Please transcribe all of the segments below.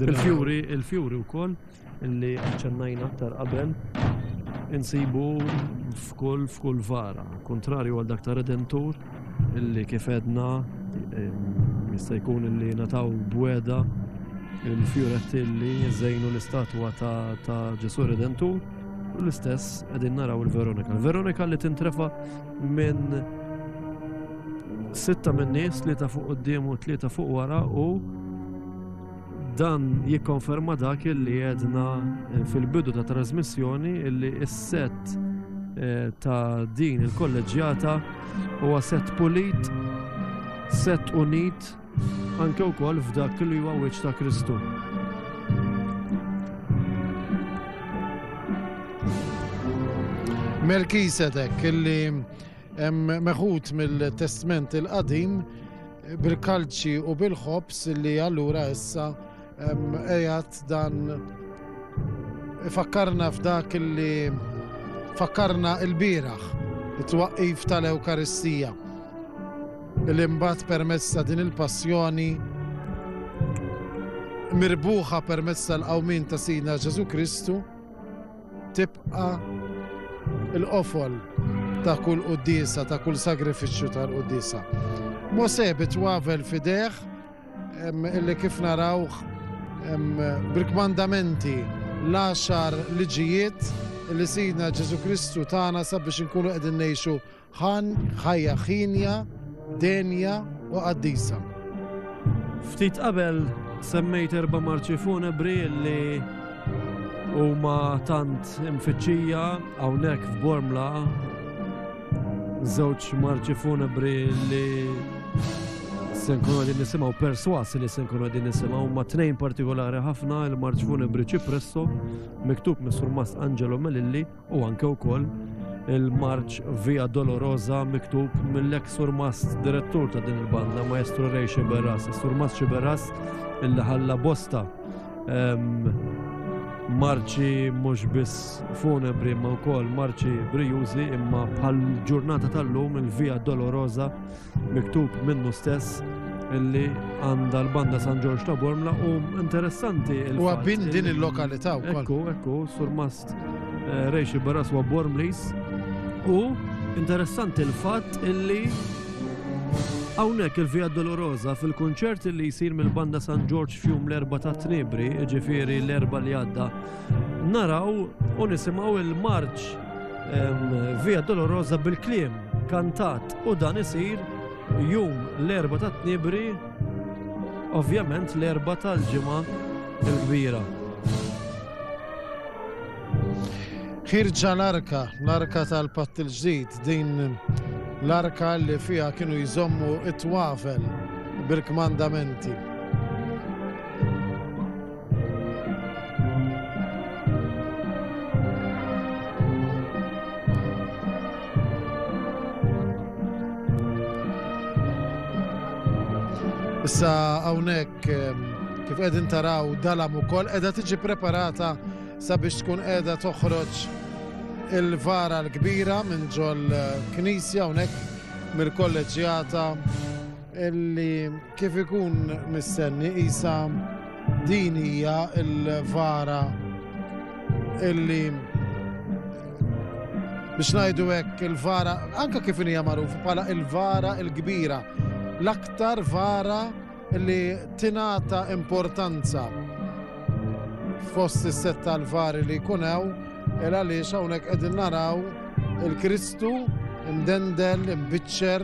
Il-fjuri wkoll illi ċennajna aktar qabel insibu f'kull vara, kontrarju għal dak ta' Redentur illi kif edna jista' jkun illi nataw bweda il-fjuretti illi jżejnu l-istatwa ta' Ġesu Redentur u l-istess qegħdin naraw il-Veronika. Il-Veronika li tintrefa minn 6 minn nies, 3 fuq quddiem u 3 fuq wara u dan jikkonferma dak illi għedna fil-bidu ta' trasmissjoni illi s-set ta' din il-kolleġjata huwa set pulit, set unit anke wkoll f'dak li huwa wiċċ ta' Kristu. Melkisedek illi meħud mill-Testament il-qadim bil-kalċi u bil-ħobs illi allura issa ejat dan fakkarna f'dak illi fakkarna il-bieraħ it-twaqqif tal-Ewkaristija illi mbagħad permezz ta' din il-passjoni mirbuħa permezz tal-qawmin ta' Sidna Ġesu Kristu tibqa' il-qofol ta' kull qudiesa, ta' kull sagrifiċċju tal-qudiesa. Mosè bitwavel fideħ illi kif narawh bil-kmandamenti l-10 liġijiet li Sidna Ġesu Kristu tagħna sabiex inkunu qegħdin ngħixu ħajja ħinja, denja u qaddisa. Ftit qabel semmejt 4 marċi funebri li huma tant imfittxija hawnhekk f'Bormla, żewġ marċi funebri li se nkunu għadin nisimgħu perswasi li se nkunu għadin nisimgħu ma' 2 partikolari ħafna il-marċ funebri Ċipresso miktub mis-Sur Mast Angelo Melilli u anke wkoll il-marċ Via Dolorosa miktub mill-eks Sur Mast direttur ta' din il-banda Maestro Rej Xiberras. Sur Mast Xiberras illi ħalla bosta marċi mhux biss funebri ma wkoll marċi brijużi imma bħal ġurnata tal-lum il-Via Dolorosa miktub minnu stess illi għandha l-banda San George ta' Bormla u interessanti u għabbin din il-lokalità wkoll. Ekku, Sur Mast Rej Xiberras huwa Bormlis u interessanti l-fatt illi hawnhekk il-Via Dolorosa fil-kunċert li jsir mill-banda San George fjum l-4 ta' Tnibri, ġifieri l-4 li għadda, naraw u nisimgħu il-marċ Via Dolorosa bil-kliem kantat u dan isir jum l-4 ta' Tnibri, ovvjament l-4 tal-ġimgħa l-kbira. Ħirġa l-arka tal-Patt il-ġdid din l-arka li fiha kienu jżommu it-twafel bil-kmandamenti. Issa hawnhekk kif qegħdin taraw dalam ukoll qiegħda tiġi preparata sabiex tkun qiegħda toħroġ il-vara l-kbira minn ġol knisja hawnhekk mill-kolleġjata illi kif ikun mistenni qisha din hija l-vara illi biex ngħidu hekk il-vara anke kif hija magħrufa bħala il-vara l-kbira l-aktar vara illi tingħata importanza fost is-set tal-vari li jkun hawn għaliex hawnhekk qegħdin naraw il-Kristu imdendel, imbiċċer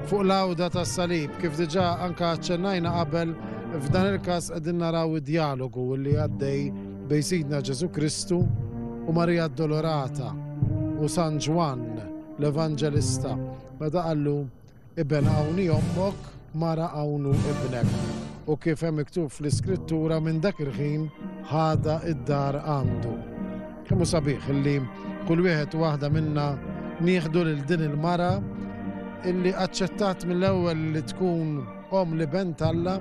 fuq l-għawda tas-salib. Kif diġà anke aċċennajna qabel f'dan il-każ qegħdin naraw id-dialogu li għaddej bejn Sidna Ġesu Kristu u Marija Addolorata u San Ġwan l-Evanġelista. Meta qallu iben hawnni ommok mara hawnhu ibnek. U kif hemm miktub fl-Iskrittura minn dak il-ħin ħada id-dar għandu. Kemm hu sabiħ illi kull wieħed waħda minna nieħdu lil din il-mara illi aċċettat mill-ewwel li tkun om li bent Alla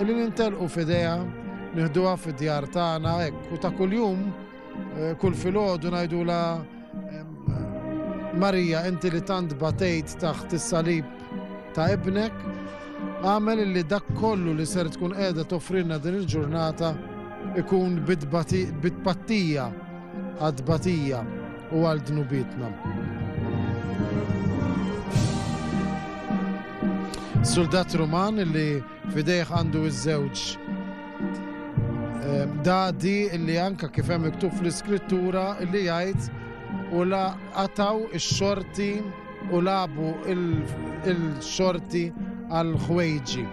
illi nintelqu f'idejha nieħduha fid-djar tagħna hekk u ta' kuljum kull filgħodu ngħidula Marija inti li tant batejt taħt is-salib ta' ibnek għamel li dak kollu li ser tkun qiegħda toffrilna din il-ġurnata ikun bitbattija għad-batija u għal dnubietna. Soldat Ruman li fidejh għandu iż-żewġ dadi li anka kif hemm miktub fl-iskrittura li jgħid u la qataw ix-xorti u labu il-xorti għal-ħwejġi.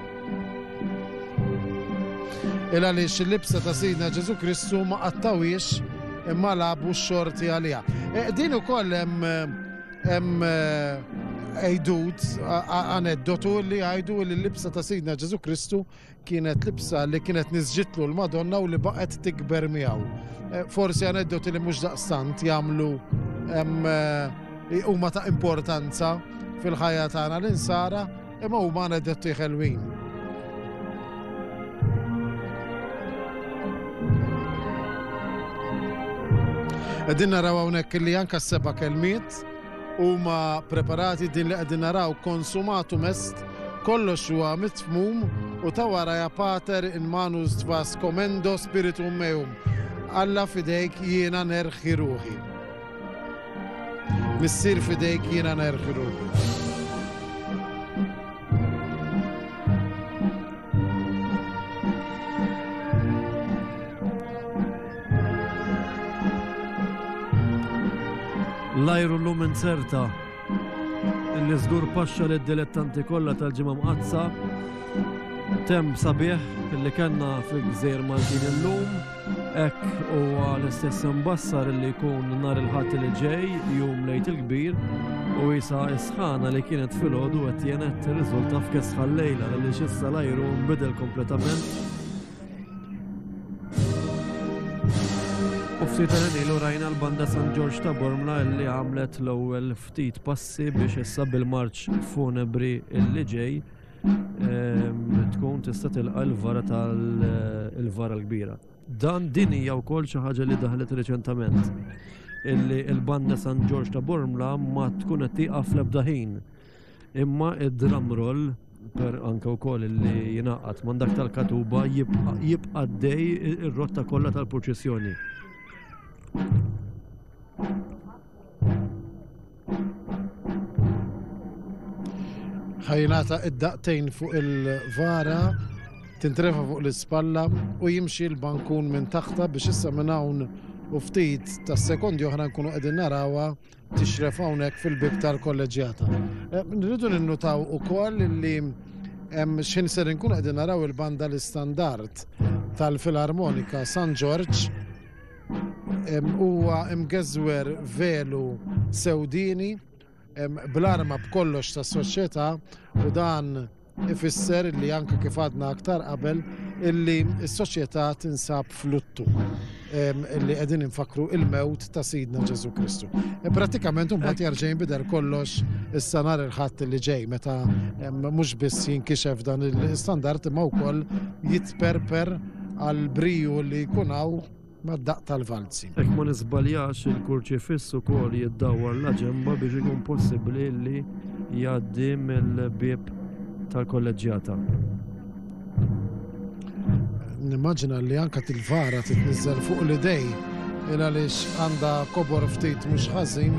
Għaliex il-libsa ta' Sidna Ġesu Kristu ma qattawiex imma labu x-xorti għalija. Din ukoll hemm għajdut, aneddotu li għajdu li l-libsa ta' Sidna Ġesu Kristu kienet libsa li kienet nizġitlu l-Madonna u li baqet tikber miegħu. Forsi aneddoti li mhux daqstant jagħmlu huma ta' importanza fil-ħajja tagħna l-insara imma huma aneddoti ħelwin. Qegħdin naraw hawnhekk li anke s-seba' kelmiet huma preparati din li qegħdin naraw konsumatu mest kollox huwa mitfmum u ta' wara ja pater in manus tvas komendo spiritum meum. Alla fidejk jiena nerħi ruħi. Missir fidejk jiena nerħi ruħi. L-ajru l-lum inserta illi żgur paxxa lid-dilettanti kollha tal-ġimgħa mqazza temm sabiħ illi kellna fil-Gżejjer Maltin illum hekk huwa l-istess imbassar illi jkun nhar il-ħadd li ġej jum lejt il-kbir u isa isħana li kienet filgħodu qed jenet tirriżulta f'kesħa l-lejla għaliex issa l-ajru nbidel kompletament. U ftit ilu rajna l-banda San George ta' Bormla illi għamlet l-ewwel ftit passi biex issa bil-marċ funebri illi ġej tkun tista' tilqa' l-vara tal-vara l-kbira. Dan din hija wkoll xi ħaġa li daħlet riċentament illi l-banda San George ta' Bormla ma tkun qed tieqaf l-ebda ħin. Imma id-drum roll per anke wkoll illi jingħaqad man dak tal-katuba jibqa' għaddej ir-rotta kollha tal-proċessjoni. ħajnata id-daqtejn fuq il-vara tintrefa fuq l-ispalla u jimxi l-bankun minn taħta biex issa minn hawn u ftit tas-sekondi oħra nkunu qegħdin narawha tixref hawnhekk fil-bib tal-kolleġjata. Nridu ninnutaw ukoll li hemm x'in ser nkunu qegħdin naraw il-banda l-istandard tal-Filarmonika San George huwa imgeżwer velu sewdini bl-arma b'kollox tas soċjetà u dan ifisser li anke kif għadna aktar qabel illi s-soċjetà tinsab fluttu illi qegħdin infakru il-mewt ta' Sidna Ġesu Kristu. Prattikament imbagħad jerġa' jinbidel kollox issa nhar il-ħadd li ġej meta mhux biss jinkixef dan il-standard imma wkoll jitperper għal briju li jkun hawn mad-daq tal-valzi. Hekk ma nisbaljax il-kurċifiss ukoll jiddawwar l-aġemba biex ikun possibbli li jgħaddi mill-bieb tal-kolleġjata. Nimmaġina li anke til-vara titniżżel fuq l-idej għaliex għandha kobor ftit mhux ħażin.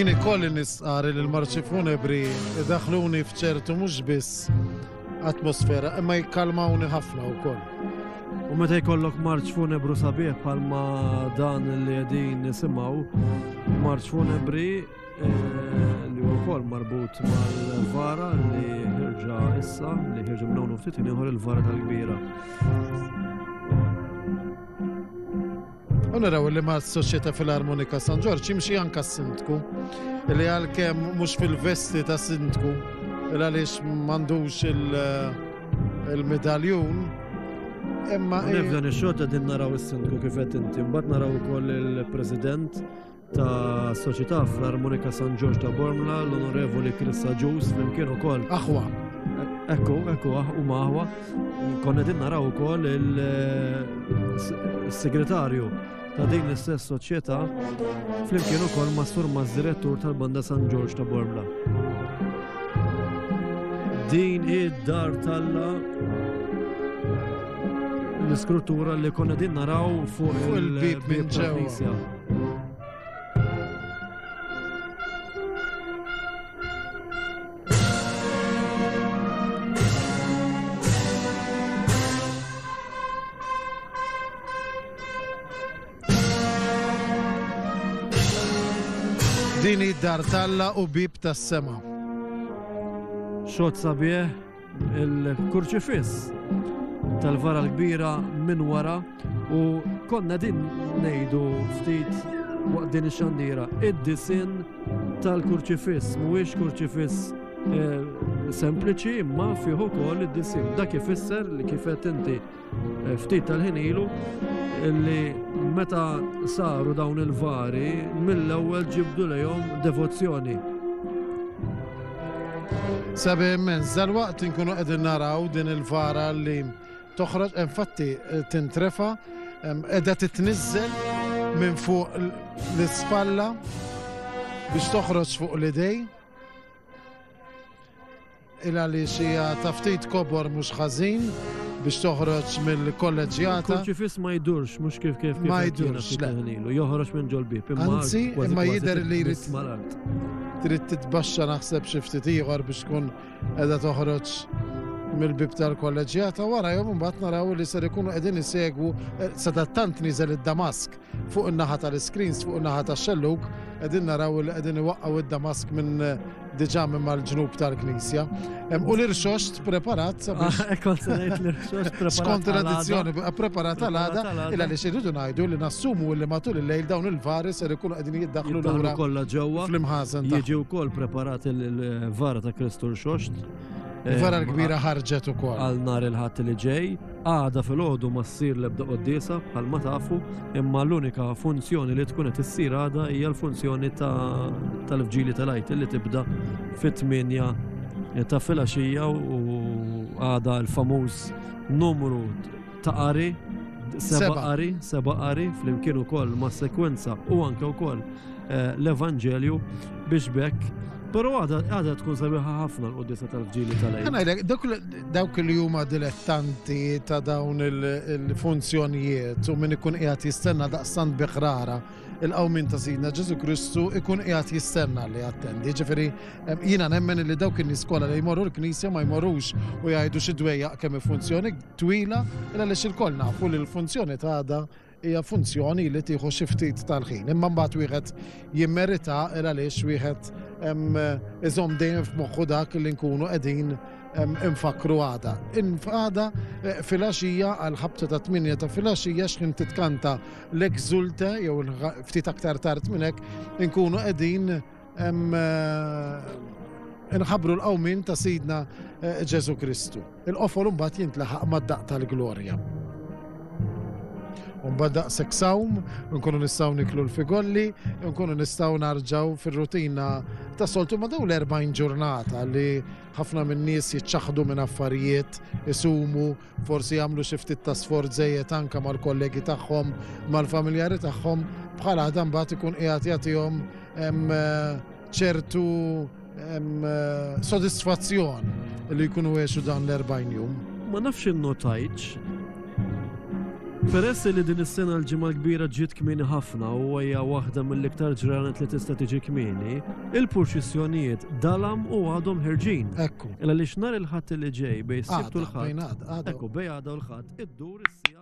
Jien ikolli nisqari li l-marċi funebri daħluni f'ċertu mhux biss atmosfera, imma jikkalmawni ħafna wkoll. U meta jkollok marċ funebru sabiħ bħalma dan li qegħdin nisimgħu, marċ funebri li wkoll marbut mal-vara li ħirġa issa, li ħirġa minnu ftit ieħor il-vara tal-kbira. U naraw li ma' s-Soċjetà Filarmonika San Ġorġ jimxi anka s-sindku, li għalkemm mhux fil-vesti ta' sindku, għaliex m'għandux il-medaljun. Imma nifdan ix-xogħol qegħdin naraw is-sindku kif qed inti, mbagħad naraw ukoll il-President ta' Soċjetà Filarmonika San Ġorġ ta' Bormla, l-Onorevoli Krista Ġus, flimkien ukoll. Aħwa. Ekku, huma aħwa. Konna qegħdin naraw ukoll il-segretarju ta' din l-istess soċjetà flimkien ukoll ma' Sur direttur tal-Banda San Ġorġ ta' Bormla. Din id-dar talla l-iskrutura li konna din naraw fuq il-bib minn ġewwa. Din id-dar talla u bib tas-sema. Xogħol sabiħ il-kurċifiss tal-vara l-kbira minn wara u konna din ngħidu ftit waqt din ix-xandira. Id-disinn tal-kurċifiss mhuwiex kurċifiss sempliċi imma fih ukoll id-disinn. Dak ifisser li kif qed inti ftit tal-ħin ilu illi meta saru dawn il-vari mill-ewwel ġibdu lejhom devozzjoni. Sabi immens, dal-waqt inkunu qegħdin naraw din il-vara li toħroġ, infatti tintrefa, qiegħda titniżżel minn fuq l-ispalla biex toħroġ fuq l-idej. Ila li xija taftit kobor mhux ħażin biex toħroġ mill-kolleġjata. Kurċifiss ma jdurx, mhux kif ma jdurx, joħroġ minn ġol-bib. Anzi, imma jidher li trid titbaxxa naħseb xi ftit ieħor biex tkun qiegħda toħroġ mill-bib tal-kolleġjata wara jom imbagħad naraw li ser ikunu qegħdin isegwu sadattant nieżel id-damask fuq in-naħa tal-iskreens fuq in-naħa tax-xellug qegħdin naraw li qegħdin iwaqqgħu id-damask minn diġà minn mal-ġnub tal-Knisja. U l-irxost preparat skont tradizzjoni preparat għal-għada illa li xirridu ngħidu li nassumu li matul il-lejl dawn il-vari ser ikunu qegħdin jiddaħħlu lura kollha ġewwa fl-imħażen. Jiġi wkoll preparat il-vara ta' Kristu l-xoxt. Il-vara l-kbira ħarġet ukoll. Għal nar il-ħadd li ġej, għada fil-ħodu ma ssir l-ebda qoddisa bħalma tafu, imma l-unika funzjoni li tkun qed issir għada hija l-funzjoni tal-fġili tal-għajt li tibda fit-8 ta' filgħaxija u għada l-famuż numru ta' qari, seba' qari flimkien ukoll ma' sekwenza u anke wkoll l-Evanġelju biex bekk. Pero għada tkun sabiħa ħafna l-qoddisa tal-fġili tal-għajt. Dawk li huma dilettanti ta' dawn il-funzjonijiet u min ikun qiegħed jistenna daqstant biħrara il-qawmin ta' Sidna Ġesu Kristu ikun qiegħed jistenna li jattendi. Ġifieri jiena nemmen li dawk in-niskola li jmorru l-Knisja ma jmorrux u jgħidu xi dwejjaq kemm funzjoni twila illa għaliex il-koll nafu li l-funzjoni ta' għada hija funzjoni li tieħu xi ftit tal-ħin. Imma mbagħad wieħed jimmerita għaliex wieħed iżomm dejjem f'moħħu dak li nkunu qegħdin infakru għada. Għada filgħaxija għal ħabta ta' 8 ta' filgħaxija x'kien titkanta l-Exulte jew ftit aktar tard minn hekk inkunu qegħdin inħabbru l-qawmin ta' Sidna Ġesu Kristu. Il-qofol mbagħad jintlaħaq mad-daq tal-glorja. Mbagħad daqshekk sawm, nkunu nistgħu niklu l-figolli, nkunu nistgħu narġgħu fir-rutina ta' soltu ma' dawn l-40 ġurnata li ħafna min-nies jiċċaħdu minn affarijiet, isumu, forsi jagħmlu xi ftit ta' sforz żejjed anke mal-kollegi tagħhom, mal-familjari tagħhom, bħala dan mbagħad ikun qiegħed jagħtihom ċertu sodisfazzjon li jkunu għexu dan l-40 jum. Ma nafx innotajtx Peress li din is-sena l-ġimgħa l-kbira ġiet kmieni ħafna u hija waħda mill-iktar ġranet li tista' tiġi kmieni, il-purċissjonijiet dalam u għadhom ħerġin. Ekku. Illa li xnar il-ħadd li ġej bej s-sibt u l-ħadd. Għada. Ekku bej għada u l-ħadd iddur is-sija